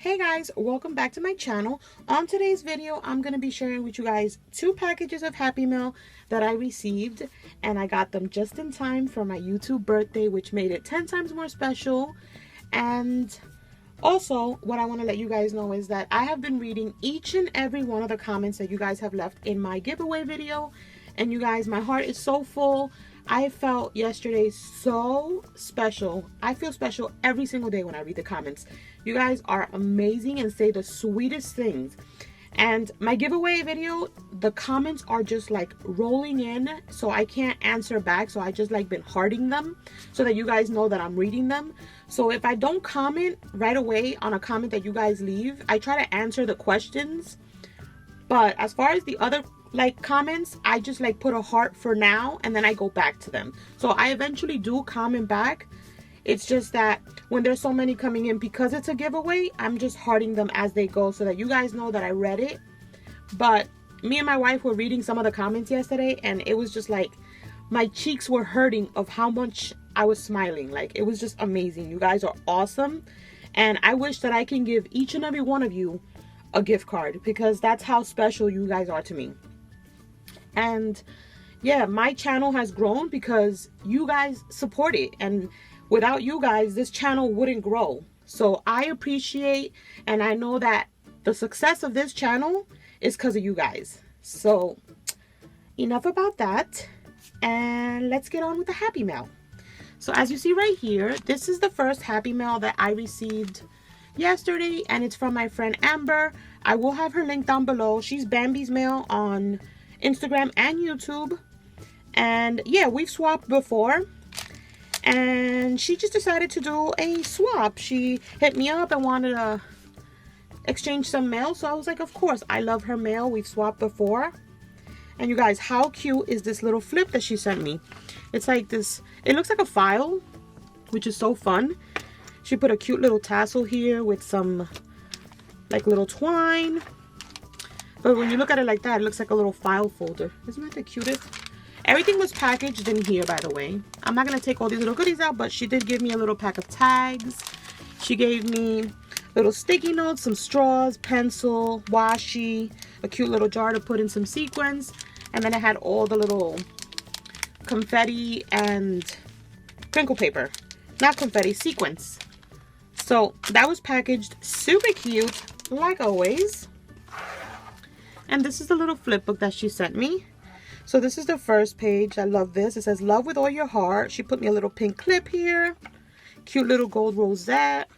Hey guys, welcome back to my channel. On today's video, I'm going to be sharing with you guys 2 packages of Happy Meal that I received, and I got them just in time for my YouTube birthday, which made it 10 times more special. And also, what I want to let you guys know is that I have been reading each and every one of the comments that you guys have left in my giveaway video. And you guys, my heart is so full. I felt yesterday so special. I feel special every single day when I read the comments. You guys are amazing and say the sweetest things. And my giveaway video, the comments are just like rolling in, so I can't answer back. So I just like been hearting them so that you guys know that I'm reading them. So if I don't comment right away on a comment that you guys leave, I try to answer the questions. But as far as the other comments, I just like put a heart for now and then I go back to them. So I eventually do comment back. It's just that when there's so many coming in, because it's a giveaway, I'm just hearting them as they go so that you guys know that I read it. But me and my wife were reading some of the comments yesterday, and it was just like my cheeks were hurting of how much I was smiling. Like, it was just amazing. You guys are awesome, and I wish that I can give each and every one of you a gift card, because that's how special you guys are to me. And yeah, my channel has grown because you guys support it, and without you guys, this channel wouldn't grow. So I appreciate, and I know that the success of this channel is because of you guys. So enough about that, and let's get on with the Happy Mail. So as you see right here, this is the first Happy Mail that I received yesterday, and it's from my friend Amber. I will have her link down below. She's Bambi's Mail on Instagram and YouTube. And yeah, we've swapped before, and she just decided to do a swap. She hit me up and wanted to exchange some mail, so I was like, of course. I love her mail. We've swapped before. And you guys, how cute is this little flip that she sent me? It's like this, it looks like a file, which is so fun. She put a cute little tassel here with some like little twine, but when you look at it like that, it looks like a little file folder. Isn't that the cutest? Everything was packaged in here, by the way. I'm not going to take all these little goodies out, but she did give me a little pack of tags. She gave me little sticky notes, some straws, pencil, washi, a cute little jar to put in some sequins. And then it had all the little confetti and crinkle paper. Not confetti, sequins. So that was packaged super cute, like always. And this is the little flip book that she sent me. So this is the first page. I love this. It says, love with all your heart. She put me a little pink clip here. Cute little gold rosette.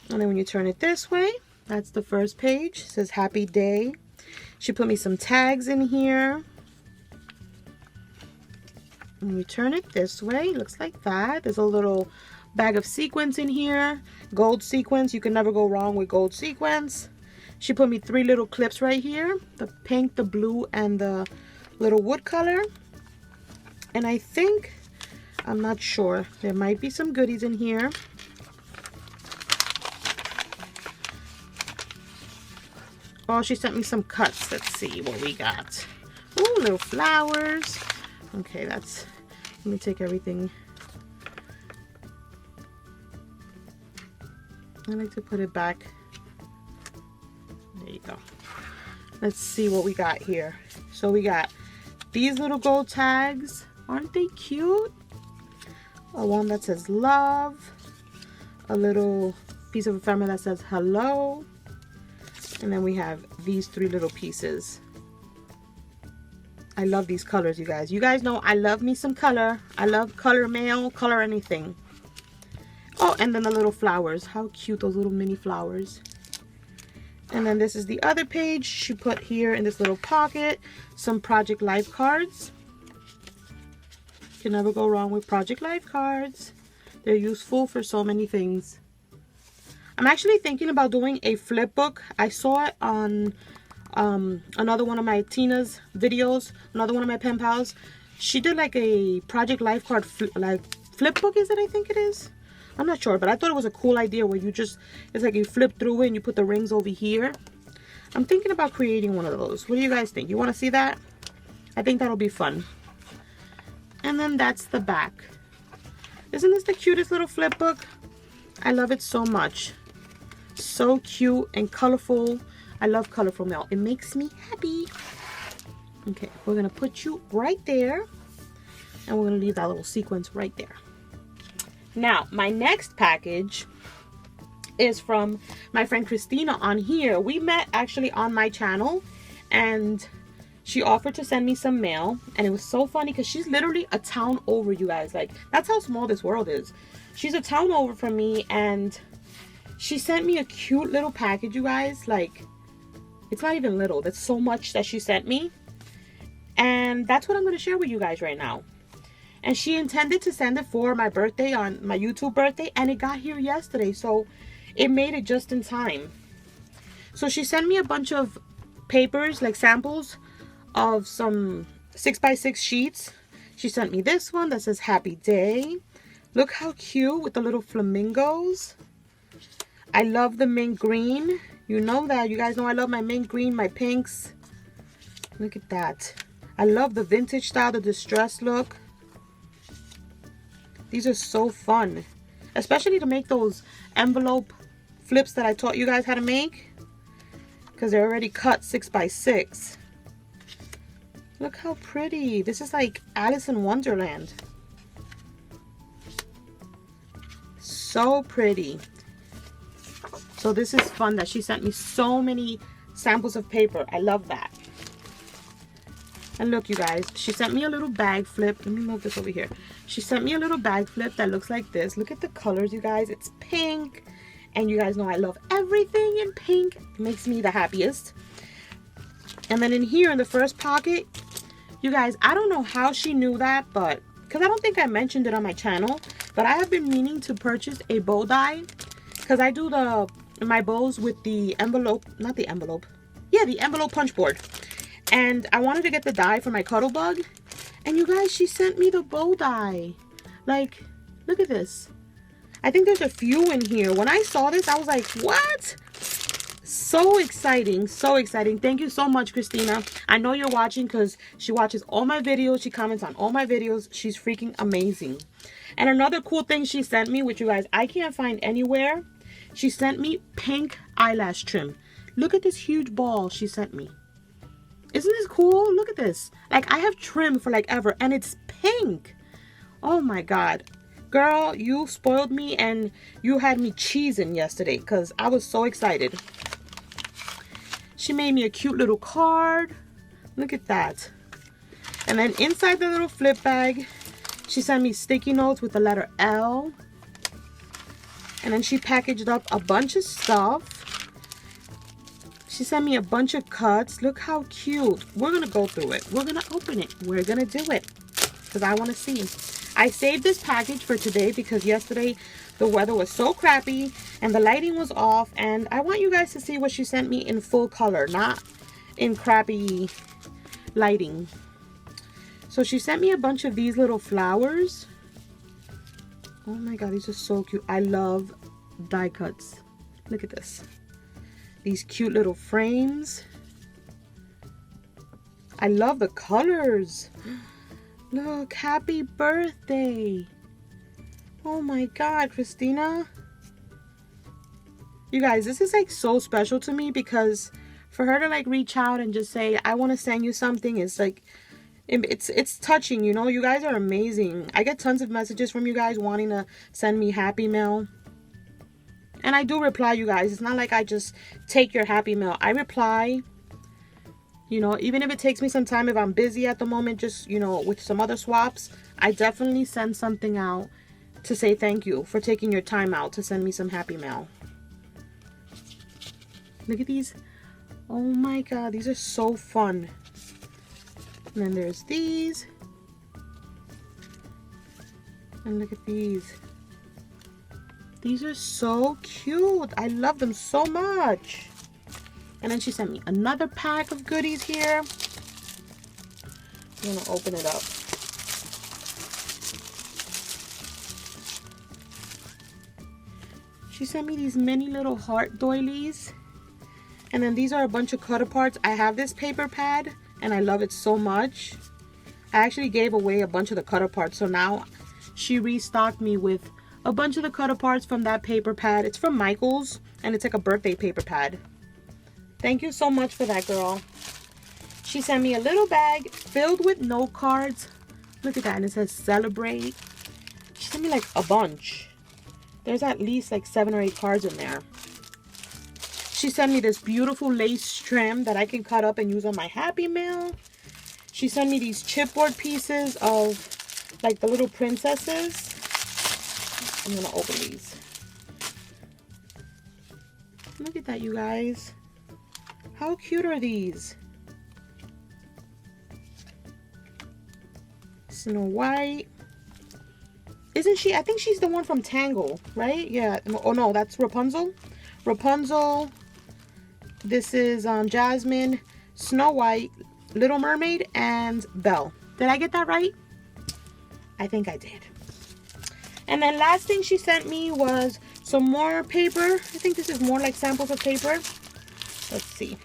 And then when you turn it this way, that's the first page. It says, happy day. She put me some tags in here. When you turn it this way, it looks like that. There's a little bag of sequins in here. Gold sequins. You can never go wrong with gold sequins. She put me 3 little clips right here. The pink, the blue, and the little wood color. And I think, I'm not sure, there might be some goodies in here. Oh, she sent me some cuts. Let's see what we got. Oh, little flowers. Okay, let me take everything. I like to put it back. There you go. Let's see what we got here. So we got these little gold tags. Aren't they cute? A one that says love. A little piece of ephemera that says hello. And then we have these 3 little pieces. I love these colors, you guys. You guys know I love me some color. I love color mail, color anything. Oh, and then the little flowers. How cute, those little mini flowers. And then this is the other page. She put here in this little pocket some Project Life cards. You can never go wrong with Project Life cards. They're useful for so many things. I'm actually thinking about doing a flip book. I saw it on another one of my Tina's videos, another one of my pen pals. She did like a Project Life card flip book, is it? I think it is. I'm not sure, but I thought it was a cool idea where you just, it's like you flip through it and you put the rings over here. I'm thinking about creating one of those. What do you guys think? You want to see that? I think that'll be fun. And then that's the back. Isn't this the cutest little flip book? I love it so much. So cute and colorful. I love colorful mail. It makes me happy. Okay, we're gonna put you right there, and we're gonna leave that little sequence right there. Now, my next package is from my friend Kristina on here. We met actually on my channel, and she offered to send me some mail, and it was so funny because she's literally a town over, you guys. Like, that's how small this world is. She's a town over from me, and she sent me a cute little package, you guys. Like, it's not even little. That's so much that she sent me. And that's what I'm going to share with you guys right now. And she intended to send it for my birthday, on my YouTube birthday, and it got here yesterday. So it made it just in time. So she sent me a bunch of papers, like samples of some 6x6 sheets. She sent me this one that says Happy Day. Look how cute with the little flamingos. I love the mint green. You know that. You guys know I love my mint green, my pinks. Look at that. I love the vintage style, the distressed look. These are so fun. Especially to make those envelope flips that I taught you guys how to make. Because they're already cut 6x6. Look how pretty. This is like Alice in Wonderland. So pretty. So this is fun that she sent me so many samples of paper. I love that. And look, you guys, she sent me a little bag flip. Let me move this over here. She sent me a little bag flip that looks like this. Look at the colors, you guys. It's pink. And you guys know I love everything in pink. It makes me the happiest. And then in here in the first pocket, you guys, I don't know how she knew that, but because I don't think I mentioned it on my channel, but I have been meaning to purchase a bow die, because I do my bows with the envelope, not the envelope. Yeah, the envelope punch board. And I wanted to get the die for my cuddle bug. And you guys, she sent me the bow die. Like, look at this. I think there's a few in here. When I saw this, I was like, what? So exciting. So exciting. Thank you so much, Kristina. I know you're watching because she watches all my videos. She comments on all my videos. She's freaking amazing. And another cool thing she sent me, which you guys, I can't find anywhere. She sent me pink eyelash trim. Look at this huge ball she sent me. Isn't this cool? Look at this. Like, I have trim for like ever, and it's pink. Oh my God. Girl, you spoiled me, and you had me cheesing yesterday because I was so excited. She made me a cute little card. Look at that. And then inside the little flip bag, she sent me sticky notes with the letter L. And then she packaged up a bunch of stuff. She sent me a bunch of cuts. Look how cute. We're going to go through it. We're going to open it. We're going to do it because I want to see. I saved this package for today because yesterday the weather was so crappy and the lighting was off. And I want you guys to see what she sent me in full color, not in crappy lighting. So she sent me a bunch of these little flowers. Oh my God, these are so cute. I love die cuts. Look at this. These cute little frames. I love the colors. Look, happy birthday. Oh my God, Kristina. You guys, this is like so special to me because for her to like reach out and just say, I want to send you something, is like, it's touching, you know. You guys are amazing. I get tons of messages from you guys wanting to send me happy mail. And I do reply, you guys. It's not like I just take your happy mail. I reply, you know, even if it takes me some time, if I'm busy at the moment, just, you know, with some other swaps, I definitely send something out to say thank you for taking your time out to send me some happy mail. Look at these. Oh my God, these are so fun. And then there's these. And look at these. These are so cute. I love them so much. And then she sent me another pack of goodies here. I'm gonna open it up. She sent me these mini little heart doilies. And then these are a bunch of cutter parts. I have this paper pad and I love it so much. I actually gave away a bunch of the cutter parts, so now she restocked me with a bunch of the cutter parts from that paper pad. It's from Michael's. And it's like a birthday paper pad. Thank you so much for that, girl. She sent me a little bag filled with note cards. Look at that, and it says celebrate. She sent me like a bunch. There's at least like 7 or 8 cards in there. She sent me this beautiful lace trim that I can cut up and use on my Happy Mail. She sent me these chipboard pieces of like the little princesses. I'm gonna open these. Look at that, you guys. How cute are these? Snow White. Isn't she? I think she's the one from Tangle, right? Yeah. Oh no, that's Rapunzel. Rapunzel. This is Jasmine, Snow White, Little Mermaid, and Belle. Did I get that right? I think I did. And then last thing she sent me was some more paper. I think this is more like samples of paper. Let's see.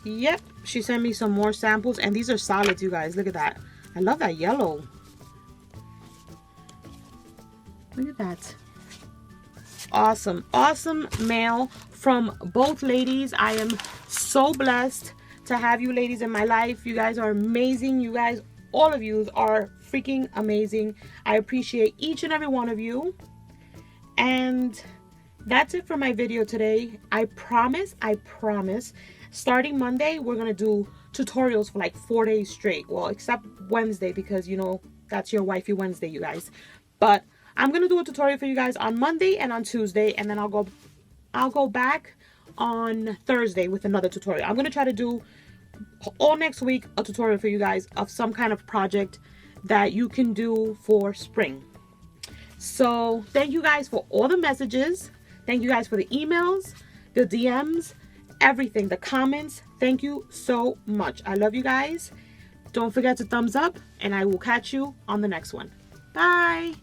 Yep, she sent me some more samples, and these are solids, you guys. Look at that. I love that yellow. Look at that. Awesome. Awesome mail from both ladies. I am so blessed to have you ladies in my life. You guys are amazing. You guys, all of you are freaking amazing. I appreciate each and every one of you. And that's it for my video today. I promise, starting Monday, we're going to do tutorials for like 4 days straight. Well, except Wednesday, because, you know, that's your wifey Wednesday, you guys. But I'm going to do a tutorial for you guys on Monday and on Tuesday. And then I'll go back on Thursday with another tutorial. I'm going to try to do all next week a tutorial for you guys of some kind of project that you can do for spring. So thank you guys for all the messages. Thank you guys for the emails, the DMs, everything, the comments. Thank you so much. I love you guys. Don't forget to thumbs up, and I will catch you on the next one. Bye.